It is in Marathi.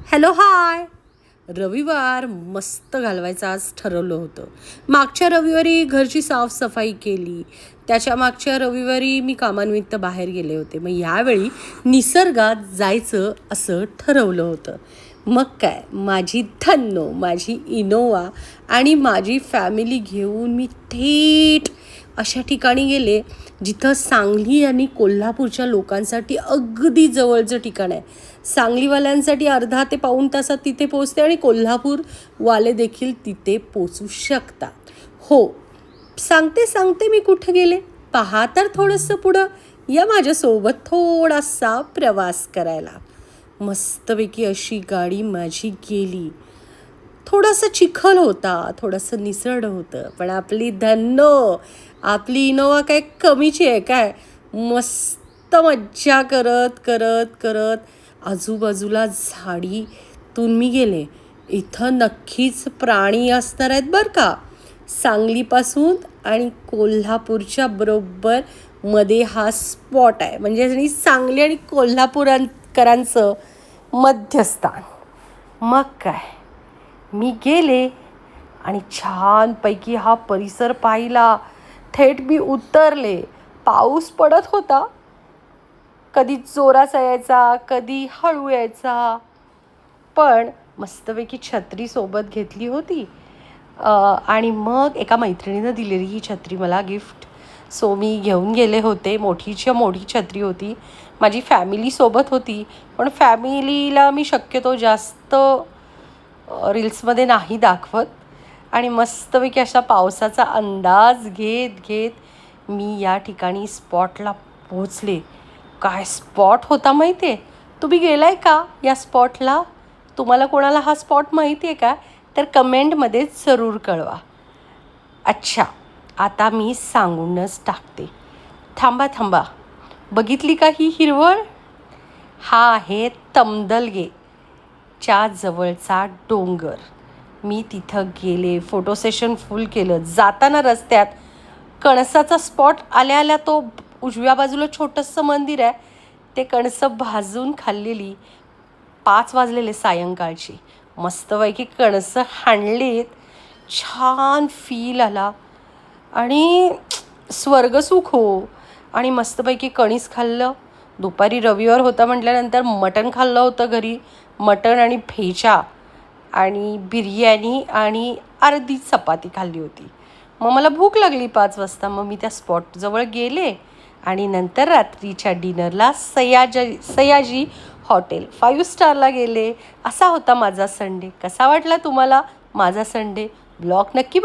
Hello hi. रविवार मस्त घालवायचं आज ठरवलं होतं. मागच्या रविवारी घरची साफसफाई केली. त्याच्या मागच्या रविवारी मी कामानिमित्त बाहेर गेले होते. मग यावेळी निसर्गात जायचं असं ठरवलं होतं. मग काय, माझी धन्नो, माझी इनोवा आणि माझी फॅमिली घेऊन मी थेट अशा ठिकाणी गेले जिथं सांगली आणि कोल्हापूरच्या लोकांसाठी अगदी जवळचं ठिकाण आहे. सांगलीवाल्यांसाठी अर्धा ते पाऊण तासात तिथे पोचते आणि कोल्हापूरवाले देखील तिथे पोचू शकतात. हो, सांगते मी कुठं गेले. पहा तर थोडंसं पुढं या माझ्यासोबत थोडासा प्रवास करायला. मस्तपैकी अशी गाडी माझी गेली. थोडासा चिखल होता, थोडंसं निसरड होतं, पण आपली धन्नो, आपली इनोवा काय कमीची आहे काय. मस्त मज्जा करत करत करत आजूबाजूला झाडीतून मी गेले. इथं नक्कीच प्राणी असणार आहेत बरं का. सांगलीपासून आणि कोल्हापूरच्या बरोबर मध्ये हा स्पॉट आहे, म्हणजे सांगली आणि कोल्हापूरकरांचं मध्यस्थान. मग काय, मी गेले आणि छानपैकी हा परिसर पाहिला. थेट मी उतरले. पाऊस पडत होता, कधी जोराचा यायचा, कधी हळू यायचा, पण मस्तपैकी छत्री सोबत घेतली होती. आणि मग एका मैत्रिणीनं दिलेली ही छत्री मला गिफ्ट. सो मी घेऊन गेले होते. मोठीच्या मोठी छत्री होती. माझी फॅमिली सोबत होती, पण फॅमिलीला मी शक्यतो जास्त रील्समध्ये नाही दाखवत. आणि मस्तपैकी अशा पावसाचा अंदाज घेत घेत मी या ठिकाणी स्पॉटला पोहोचले. काय स्पॉट होता माहिती आहे? तुम्ही गेलाय का या स्पॉटला? तुम्हाला कोणाला हा स्पॉट माहिती आहे का? तर कमेंटमध्ये जरूर कळवा. अच्छा, आता मी सांगूनच टाकते. थांबा, बघितली का ही हिरवळ? हा आहे तमदलगेच्या जवळचा डोंगर. मी तिथं गेले, फोटो सेशन फुल केलं. जाताना रस्त्यात कणसाचा स्पॉट आल्या तो उजव्या बाजूला छोटंसं मंदिर आहे, ते कणसं भाजून खाल्लेली. 5 वाजलेले सायंकाळची. मस्तपैकी कणसं हाणलीत. छान फील आला आणि स्वर्गसुख हो. आणि मस्तपैकी कणीस खाल्लं. दुपारी रविवार होता म्हटल्यानंतर मटण खाल्लं होतं घरी. मटण आणि भेजा आणि बिर्याणी आणि अर्धी चपाती खाल्ली होती. मग मला भूक लागली 5 वाजता. मग मी त्या स्पॉटजवळ गेले आणि नंतर रात्रीच्या डिनरला सयाजी हॉटेल 5 स्टारला गेले. असा होता माझा संडे. कसा वाटला तुम्हाला माझा संडे? ब्लॉग नक्की